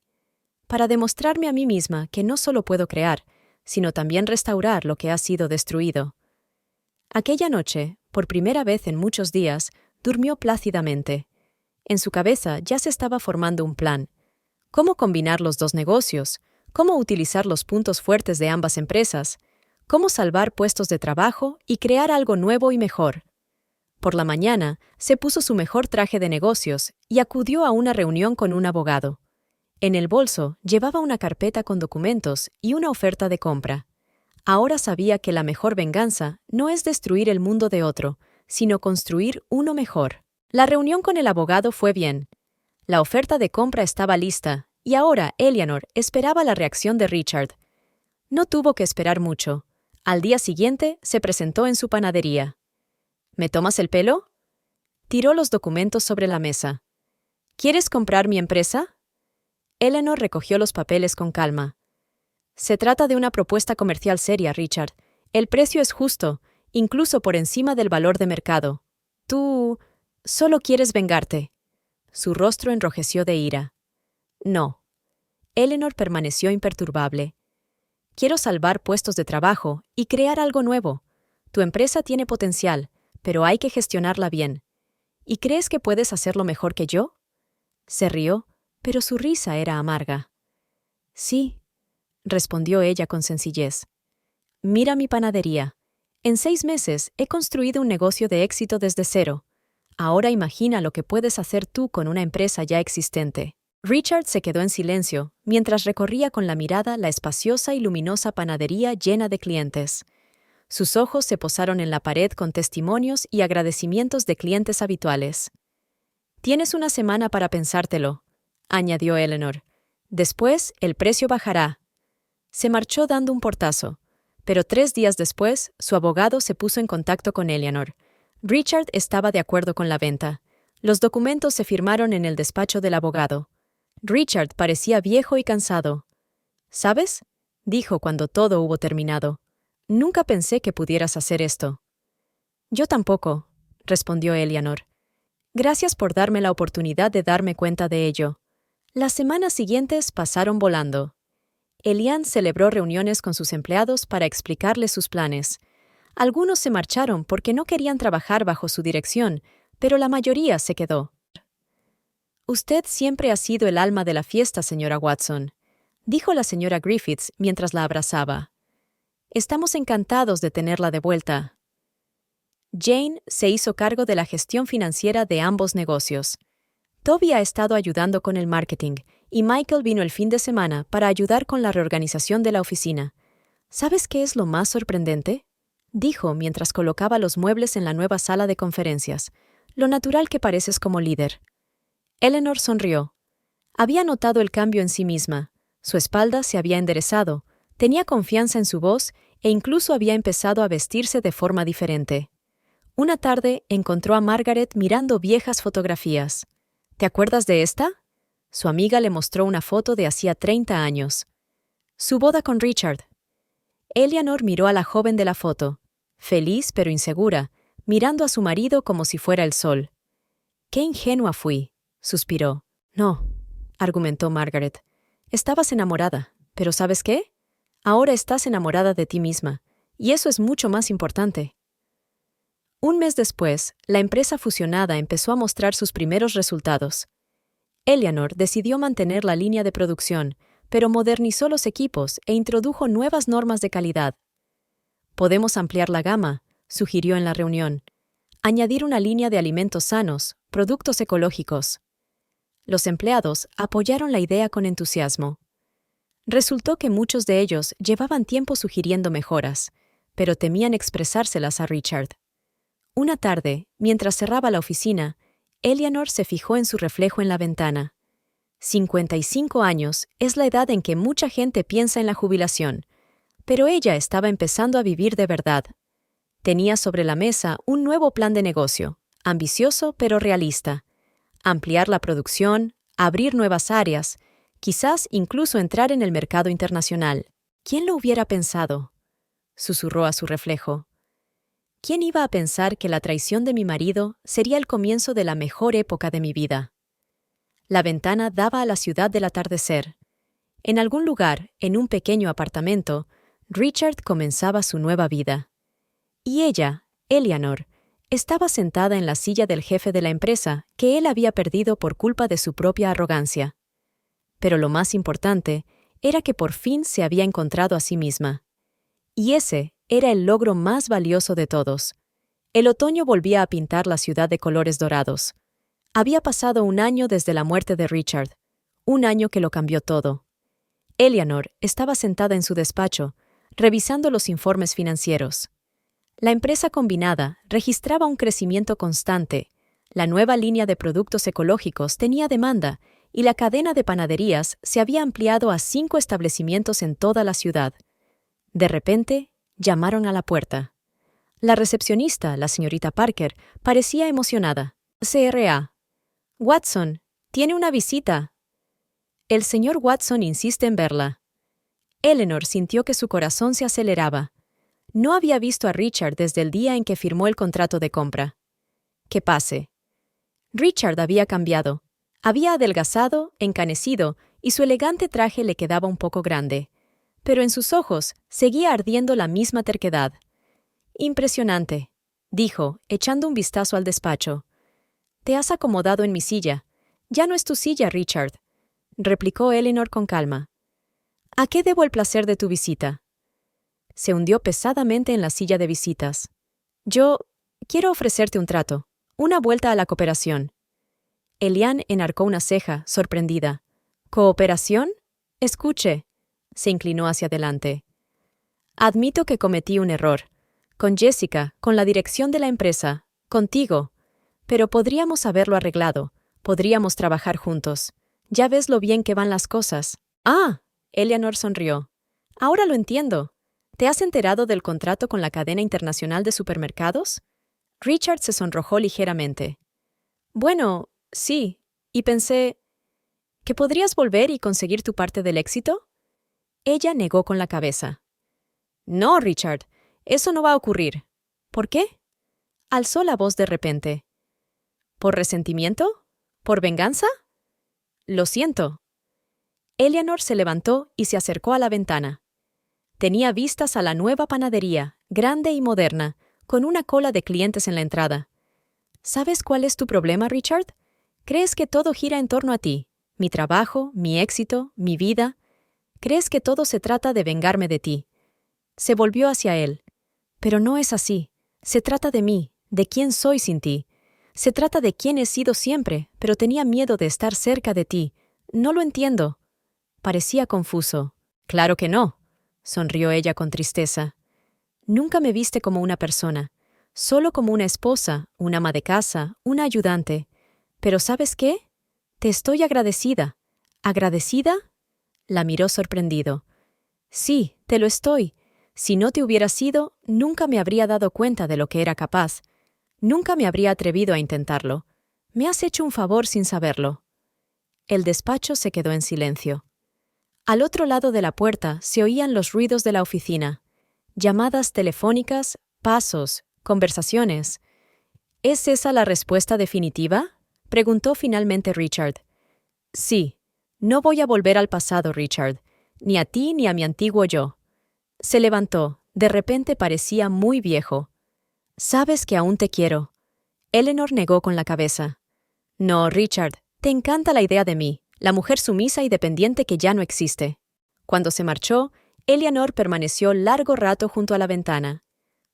Para demostrarme a mí misma que no solo puedo crear, sino también restaurar lo que ha sido destruido». Aquella noche, por primera vez en muchos días, durmió plácidamente. En su cabeza ya se estaba formando un plan. ¿Cómo combinar los dos negocios? ¿Cómo utilizar los puntos fuertes de ambas empresas? ¿Cómo salvar puestos de trabajo y crear algo nuevo y mejor? Por la mañana, se puso su mejor traje de negocios y acudió a una reunión con un abogado. En el bolso llevaba una carpeta con documentos y una oferta de compra. Ahora sabía que la mejor venganza no es destruir el mundo de otro, sino construir uno mejor. La reunión con el abogado fue bien. La oferta de compra estaba lista, y ahora Eleanor esperaba la reacción de Richard. No tuvo que esperar mucho. Al día siguiente se presentó en su panadería. «¿Me tomas el pelo?». Tiró los documentos sobre la mesa. «¿Quieres comprar mi empresa?». Eleanor recogió los papeles con calma. «Se trata de una propuesta comercial seria, Richard. El precio es justo, incluso por encima del valor de mercado. Tú solo quieres vengarte». Su rostro enrojeció de ira. «No». Eleanor permaneció imperturbable. «Quiero salvar puestos de trabajo y crear algo nuevo. Tu empresa tiene potencial, pero hay que gestionarla bien. ¿Y crees que puedes hacerlo mejor que yo? Se rió, pero su risa era amarga. Sí, respondió ella con sencillez. Mira mi panadería. En 6 meses he construido un negocio de éxito desde cero. Ahora imagina lo que puedes hacer tú con una empresa ya existente. Richard se quedó en silencio, mientras recorría con la mirada la espaciosa y luminosa panadería llena de clientes. Sus ojos se posaron en la pared con testimonios y agradecimientos de clientes habituales. «Tienes una semana para pensártelo», añadió Eleanor. «Después, el precio bajará». Se marchó dando un portazo, pero 3 días después, su abogado se puso en contacto con Eleanor. Richard estaba de acuerdo con la venta. Los documentos se firmaron en el despacho del abogado. Richard parecía viejo y cansado. «¿Sabes?», dijo cuando todo hubo terminado. «Nunca pensé que pudieras hacer esto». «Yo tampoco», respondió Eleanor. «Gracias por darme la oportunidad de darme cuenta de ello». Las semanas siguientes pasaron volando. Elian celebró reuniones con sus empleados para explicarles sus planes. Algunos se marcharon porque no querían trabajar bajo su dirección, pero la mayoría se quedó. «Usted siempre ha sido el alma de la fiesta, señora Watson», dijo la señora Griffiths mientras la abrazaba. «Estamos encantados de tenerla de vuelta». Jane se hizo cargo de la gestión financiera de ambos negocios. Toby ha estado ayudando con el marketing, y Michael vino el fin de semana para ayudar con la reorganización de la oficina. ¿Sabes qué es lo más sorprendente?, dijo mientras colocaba los muebles en la nueva sala de conferencias. «Lo natural que pareces como líder». Eleanor sonrió. Había notado el cambio en sí misma. Su espalda se había enderezado, tenía confianza en su voz e incluso había empezado a vestirse de forma diferente. Una tarde encontró a Margaret mirando viejas fotografías. «¿Te acuerdas de esta?», su amiga le mostró una foto de hacía 30 años. «Su boda con Richard». Eleanor miró a la joven de la foto, feliz pero insegura, mirando a su marido como si fuera el sol. «Qué ingenua fui», suspiró. «No», argumentó Margaret. «Estabas enamorada, pero ¿sabes qué? Ahora estás enamorada de ti misma, y eso es mucho más importante». Un mes después, la empresa fusionada empezó a mostrar sus primeros resultados. Eleanor decidió mantener la línea de producción, pero modernizó los equipos e introdujo nuevas normas de calidad. «Podemos ampliar la gama», sugirió en la reunión. «Añadir una línea de alimentos sanos, productos ecológicos». Los empleados apoyaron la idea con entusiasmo. Resultó que muchos de ellos llevaban tiempo sugiriendo mejoras, pero temían expresárselas a Richard. Una tarde, mientras cerraba la oficina, Eleanor se fijó en su reflejo en la ventana. 55 años es la edad en que mucha gente piensa en la jubilación, pero ella estaba empezando a vivir de verdad. Tenía sobre la mesa un nuevo plan de negocio, ambicioso pero realista. Ampliar la producción, abrir nuevas áreas, quizás incluso entrar en el mercado internacional. «¿Quién lo hubiera pensado?», susurró a su reflejo. «¿Quién iba a pensar que la traición de mi marido sería el comienzo de la mejor época de mi vida?». La ventana daba a la ciudad del atardecer. En algún lugar, en un pequeño apartamento, Richard comenzaba su nueva vida. Y ella, Eleanor, estaba sentada en la silla del jefe de la empresa que él había perdido por culpa de su propia arrogancia. Pero lo más importante era que por fin se había encontrado a sí misma. Y ese era el logro más valioso de todos. El otoño volvía a pintar la ciudad de colores dorados. Había pasado 1 año desde la muerte de Richard, 1 año que lo cambió todo. Eleanor estaba sentada en su despacho, revisando los informes financieros. La empresa combinada registraba un crecimiento constante, la nueva línea de productos ecológicos tenía demanda y la cadena de panaderías se había ampliado a 5 establecimientos en toda la ciudad. De repente, llamaron a la puerta. La recepcionista, la señorita Parker, parecía emocionada. «CRA. Watson, tiene una visita». «El señor Watson insiste en verla». Eleanor sintió que su corazón se aceleraba. No había visto a Richard desde el día en que firmó el contrato de compra. «Que pase». Richard había cambiado. Había adelgazado, encanecido, y su elegante traje le quedaba un poco grande. Pero en sus ojos seguía ardiendo la misma terquedad. «Impresionante», dijo, echando un vistazo al despacho. «Te has acomodado en mi silla. Ya no es tu silla, Richard», replicó Eleanor con calma. «¿A qué debo el placer de tu visita?» Se hundió pesadamente en la silla de visitas. «Yo quiero ofrecerte un trato, una vuelta a la cooperación». Eliane enarcó una ceja, sorprendida. «¿Cooperación? Escuche». Se inclinó hacia adelante. «Admito que cometí un error. Con Jessica, con la dirección de la empresa, contigo. Pero podríamos haberlo arreglado. Podríamos trabajar juntos. Ya ves lo bien que van las cosas». «Ah», Eleanor sonrió. «Ahora lo entiendo. ¿Te has enterado del contrato con la cadena internacional de supermercados?» Richard se sonrojó ligeramente. «Bueno, sí, y pensé, ¿que podrías volver y conseguir tu parte del éxito?» Ella negó con la cabeza. «No, Richard, eso no va a ocurrir». «¿Por qué?», alzó la voz de repente. «¿Por resentimiento? ¿Por venganza?» «Lo siento». Eleanor se levantó y se acercó a la ventana. Tenía vistas a la nueva panadería, grande y moderna, con una cola de clientes en la entrada. ¿Sabes cuál es tu problema, Richard? Crees que todo gira en torno a ti, mi trabajo, mi éxito, mi vida. Crees que todo se trata de vengarme de ti. Se volvió hacia él. Pero no es así. Se trata de mí, de quién soy sin ti. Se trata de quién he sido siempre, pero tenía miedo de estar cerca de ti. No lo entiendo. Parecía confuso. «Claro que no», sonrió ella con tristeza. «Nunca me viste como una persona, solo como una esposa, una ama de casa, una ayudante. Pero ¿sabes qué? Te estoy agradecida». «¿Agradecida?», la miró sorprendido. «Sí, te lo estoy. Si no te hubiera sido, nunca me habría dado cuenta de lo que era capaz. Nunca me habría atrevido a intentarlo. Me has hecho un favor sin saberlo». El despacho se quedó en silencio. Al otro lado de la puerta se oían los ruidos de la oficina. Llamadas telefónicas, pasos, conversaciones. «¿Es esa la respuesta definitiva?», preguntó finalmente Richard. «Sí. No voy a volver al pasado, Richard. Ni a ti ni a mi antiguo yo». Se levantó. De repente parecía muy viejo. «Sabes que aún te quiero». Eleanor negó con la cabeza. «No, Richard, te encanta la idea de mí, la mujer sumisa y dependiente que ya no existe». Cuando se marchó, Eleanor permaneció largo rato junto a la ventana.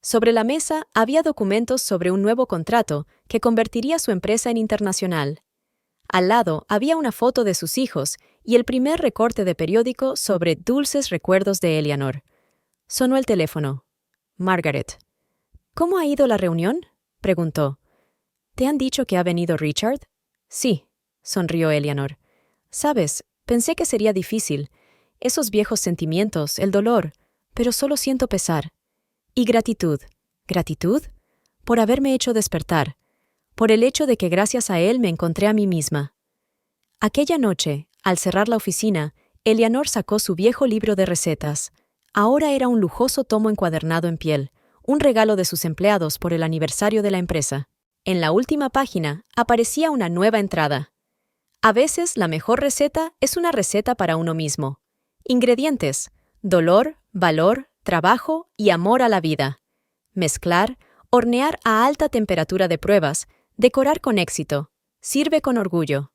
Sobre la mesa había documentos sobre un nuevo contrato que convertiría su empresa en internacional. Al lado había una foto de sus hijos y el primer recorte de periódico sobre dulces recuerdos de Eleanor. Sonó el teléfono. Margaret. «¿Cómo ha ido la reunión?», preguntó. «¿Te han dicho que ha venido Richard?» «Sí», sonrió Eleanor. «Sabes, pensé que sería difícil. Esos viejos sentimientos, el dolor, pero solo siento pesar. Y gratitud». «¿Gratitud?», por haberme hecho despertar, por el hecho de que gracias a él me encontré a mí misma. Aquella noche, al cerrar la oficina, Eleanor sacó su viejo libro de recetas. Ahora era un lujoso tomo encuadernado en piel, un regalo de sus empleados por el aniversario de la empresa. En la última página aparecía una nueva entrada. «A veces la mejor receta es una receta para uno mismo. Ingredientes: dolor, valor, trabajo y amor a la vida. Mezclar, hornear a alta temperatura de pruebas, decorar con éxito. Sirve con orgullo».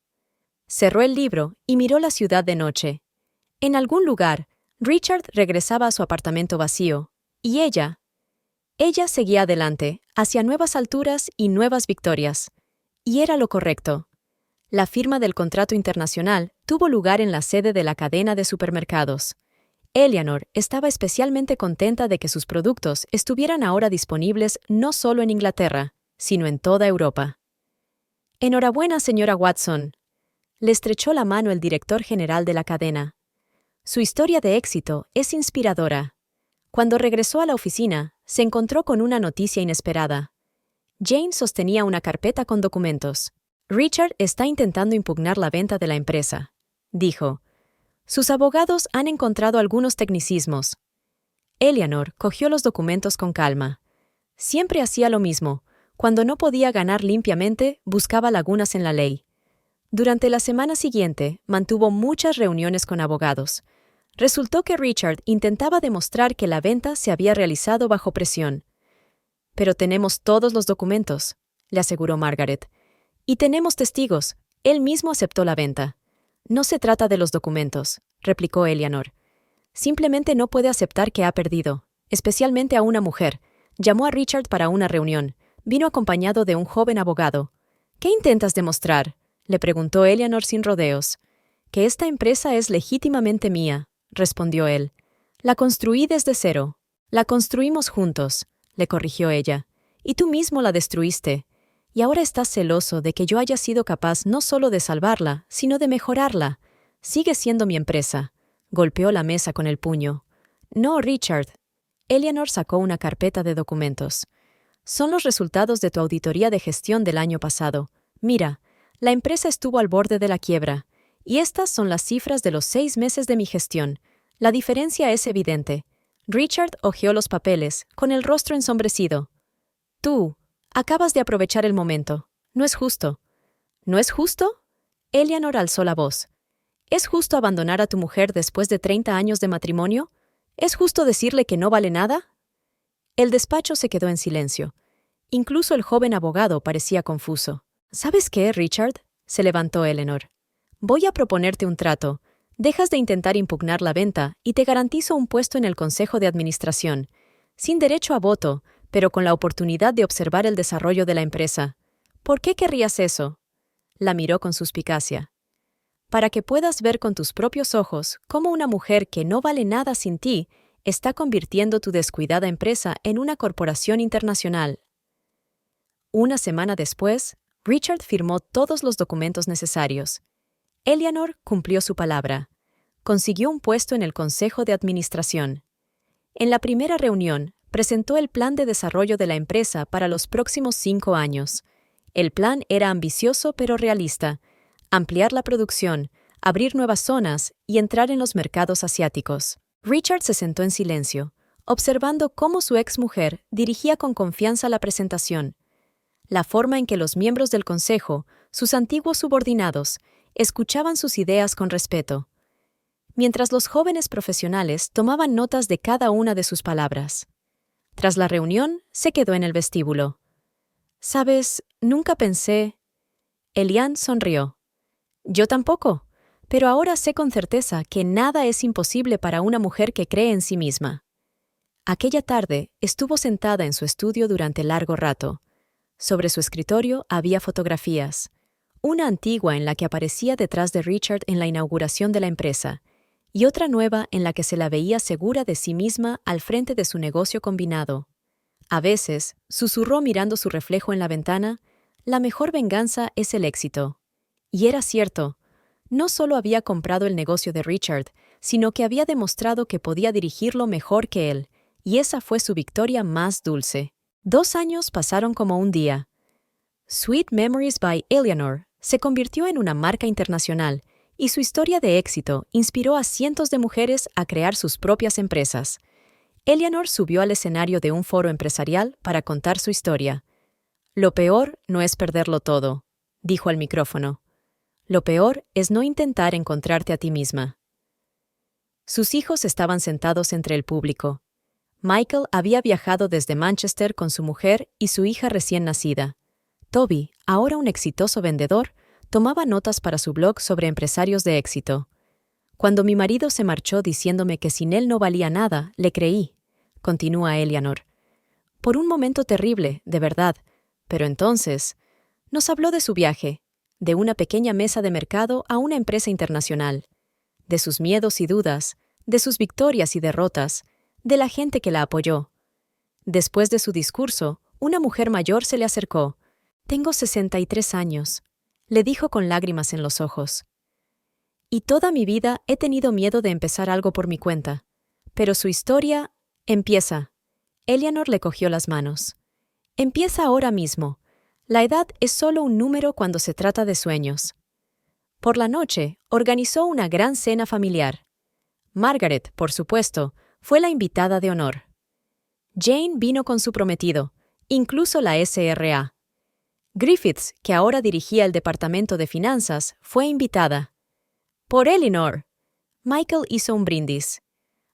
Cerró el libro y miró la ciudad de noche. En algún lugar, Richard regresaba a su apartamento vacío, y ella seguía adelante, hacia nuevas alturas y nuevas victorias. Y era lo correcto. La firma del contrato internacional tuvo lugar en la sede de la cadena de supermercados. Eleanor estaba especialmente contenta de que sus productos estuvieran ahora disponibles no solo en Inglaterra, sino en toda Europa. «Enhorabuena, señora Watson», le estrechó la mano el director general de la cadena. Su historia de éxito es inspiradora. Cuando regresó a la oficina, se encontró con una noticia inesperada. Jane sostenía una carpeta con documentos. «Richard está intentando impugnar la venta de la empresa», dijo. «Sus abogados han encontrado algunos tecnicismos». Eleanor cogió los documentos con calma. Siempre hacía lo mismo. Cuando no podía ganar limpiamente, buscaba lagunas en la ley. Durante la semana siguiente, mantuvo muchas reuniones con abogados. Resultó que Richard intentaba demostrar que la venta se había realizado bajo presión. Pero tenemos todos los documentos, le aseguró Margaret. Y tenemos testigos. Él mismo aceptó la venta. No se trata de los documentos, replicó Eleanor. Simplemente no puede aceptar que ha perdido, especialmente a una mujer. Llamó a Richard para una reunión. Vino acompañado de un joven abogado. ¿Qué intentas demostrar?, le preguntó Eleanor sin rodeos. Que esta empresa es legítimamente mía, respondió él. La construí desde cero. La construimos juntos, le corrigió ella. Y tú mismo la destruiste. Y ahora estás celoso de que yo haya sido capaz no solo de salvarla, sino de mejorarla. Sigue siendo mi empresa. Golpeó la mesa con el puño. No, Richard. Eleanor sacó una carpeta de documentos. Son los resultados de tu auditoría de gestión del año pasado. Mira, la empresa estuvo al borde de la quiebra. Y estas son las cifras de los 6 meses de mi gestión. La diferencia es evidente. Richard hojeó los papeles, con el rostro ensombrecido. Tú, acabas de aprovechar el momento. No es justo. ¿No es justo? Eleanor alzó la voz. ¿Es justo abandonar a tu mujer después de 30 años de matrimonio? ¿Es justo decirle que no vale nada? El despacho se quedó en silencio. Incluso el joven abogado parecía confuso. ¿Sabes qué, Richard?, se levantó Eleanor. Voy a proponerte un trato. Dejas de intentar impugnar la venta y te garantizo un puesto en el Consejo de Administración, sin derecho a voto, pero con la oportunidad de observar el desarrollo de la empresa. ¿Por qué querrías eso? La miró con suspicacia. Para que puedas ver con tus propios ojos cómo una mujer que no vale nada sin ti está convirtiendo tu descuidada empresa en una corporación internacional. Una semana después, Richard firmó todos los documentos necesarios. Eleanor cumplió su palabra. Consiguió un puesto en el Consejo de Administración. En la primera reunión, presentó el plan de desarrollo de la empresa para los próximos 5 años. El plan era ambicioso pero realista: ampliar la producción, abrir nuevas zonas y entrar en los mercados asiáticos. Richard se sentó en silencio, observando cómo su exmujer dirigía con confianza la presentación. La forma en que los miembros del consejo, sus antiguos subordinados, escuchaban sus ideas con respeto, mientras los jóvenes profesionales tomaban notas de cada una de sus palabras. Tras la reunión, se quedó en el vestíbulo. «¿Sabes? Nunca pensé...» Eliane sonrió. «Yo tampoco, pero ahora sé con certeza que nada es imposible para una mujer que cree en sí misma». Aquella tarde estuvo sentada en su estudio durante largo rato. Sobre su escritorio había fotografías. Una antigua en la que aparecía detrás de Richard en la inauguración de la empresa, y otra nueva en la que se la veía segura de sí misma al frente de su negocio combinado. A veces, susurró mirando su reflejo en la ventana, «La mejor venganza es el éxito». Y era cierto. No solo había comprado el negocio de Richard, sino que había demostrado que podía dirigirlo mejor que él, y esa fue su victoria más dulce. 2 años pasaron como un día. Sweet Memories by Eleanor se convirtió en una marca internacional, y su historia de éxito inspiró a cientos de mujeres a crear sus propias empresas. Eleanor subió al escenario de un foro empresarial para contar su historia. «Lo peor no es perderlo todo», dijo al micrófono. «Lo peor es no intentar encontrarte a ti misma». Sus hijos estaban sentados entre el público. Michael había viajado desde Manchester con su mujer y su hija recién nacida. Toby, ahora un exitoso vendedor, tomaba notas para su blog sobre empresarios de éxito. «Cuando mi marido se marchó diciéndome que sin él no valía nada, le creí», continúa Eleanor. «Por un momento terrible, de verdad, pero entonces...» Nos habló de su viaje, de una pequeña mesa de mercado a una empresa internacional, de sus miedos y dudas, de sus victorias y derrotas, de la gente que la apoyó. Después de su discurso, una mujer mayor se le acercó. «Tengo 63 años», le dijo con lágrimas en los ojos. «Y toda mi vida he tenido miedo de empezar algo por mi cuenta. Pero su historia empieza». Eleanor le cogió las manos. «Empieza ahora mismo. La edad es solo un número cuando se trata de sueños». Por la noche, organizó una gran cena familiar. Margaret, por supuesto, fue la invitada de honor. Jane vino con su prometido, incluso la SRA. Griffiths, que ahora dirigía el departamento de finanzas, fue invitada. «Por Eleanor». Michael hizo un brindis.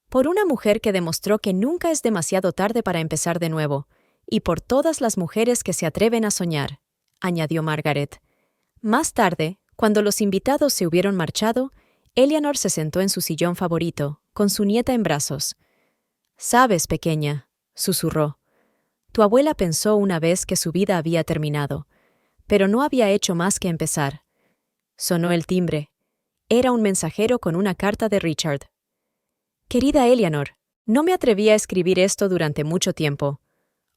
«Por una mujer que demostró que nunca es demasiado tarde para empezar de nuevo, y por todas las mujeres que se atreven a soñar, añadió Margaret. Más tarde, cuando los invitados se hubieron marchado, Eleanor se sentó en su sillón favorito, con su nieta en brazos. «Sabes, pequeña», susurró, «tu abuela pensó una vez que su vida había terminado, pero no había hecho más que empezar». Sonó el timbre. Era un mensajero con una carta de Richard. «Querida Eleanor, no me atreví a escribir esto durante mucho tiempo.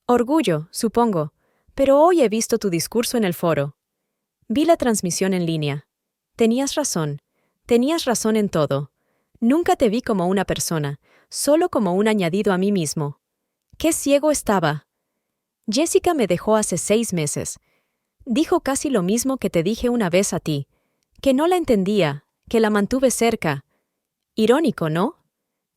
Orgullo, supongo, pero hoy he visto tu discurso en el foro. Vi la transmisión en línea. Tenías razón en todo. Nunca te vi como una persona, solo como un añadido a mí mismo. ¡Qué ciego estaba! Jessica me dejó hace 6 meses. Dijo casi lo mismo que te dije una vez a ti, que no la entendía, que la mantuve cerca. Irónico, ¿no?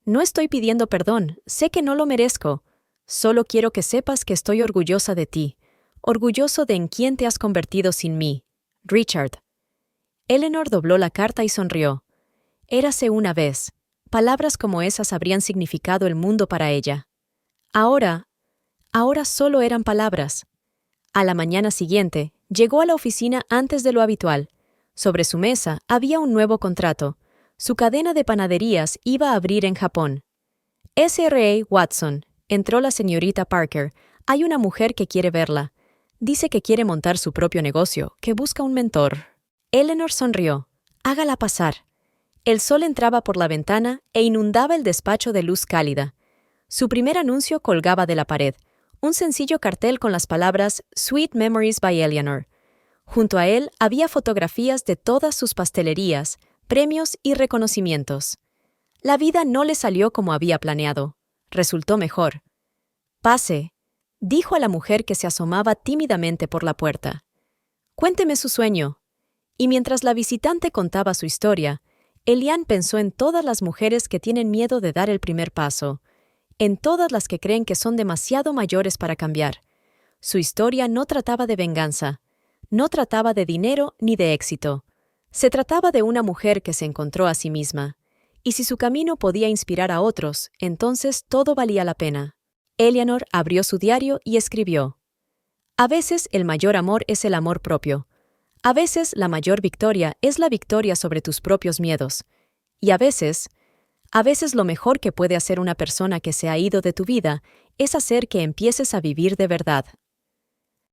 No estoy pidiendo perdón, sé que no lo merezco. Solo quiero que sepas que estoy orgullosa de ti, orgulloso de en quién te has convertido sin mí. Richard. Eleanor dobló la carta y sonrió. Érase una vez. Palabras como esas habrían significado el mundo para ella. Ahora solo eran palabras. A la mañana siguiente, llegó a la oficina antes de lo habitual. Sobre su mesa había un nuevo contrato. Su cadena de panaderías iba a abrir en Japón. «S.R.A. Watson», entró la señorita Parker. «Hay una mujer que quiere verla. Dice que quiere montar su propio negocio, que busca un mentor». Eleanor sonrió. «Hágala pasar». El sol entraba por la ventana e inundaba el despacho de luz cálida. Su primer anuncio colgaba de la pared, un sencillo cartel con las palabras «Sweet Memories by Eleanor». Junto a él había fotografías de todas sus pastelerías, premios y reconocimientos. La vida no le salió como había planeado. Resultó mejor. «Pase», dijo a la mujer que se asomaba tímidamente por la puerta. «Cuénteme su sueño». Y mientras la visitante contaba su historia, Eliane pensó en todas las mujeres que tienen miedo de dar el primer paso, en todas las que creen que son demasiado mayores para cambiar. Su historia no trataba de venganza, no trataba de dinero ni de éxito. Se trataba de una mujer que se encontró a sí misma. Y si su camino podía inspirar a otros, entonces todo valía la pena. Eleanor abrió su diario y escribió: «A veces el mayor amor es el amor propio. A veces la mayor victoria es la victoria sobre tus propios miedos. Y a veces lo mejor que puede hacer una persona que se ha ido de tu vida es hacer que empieces a vivir de verdad».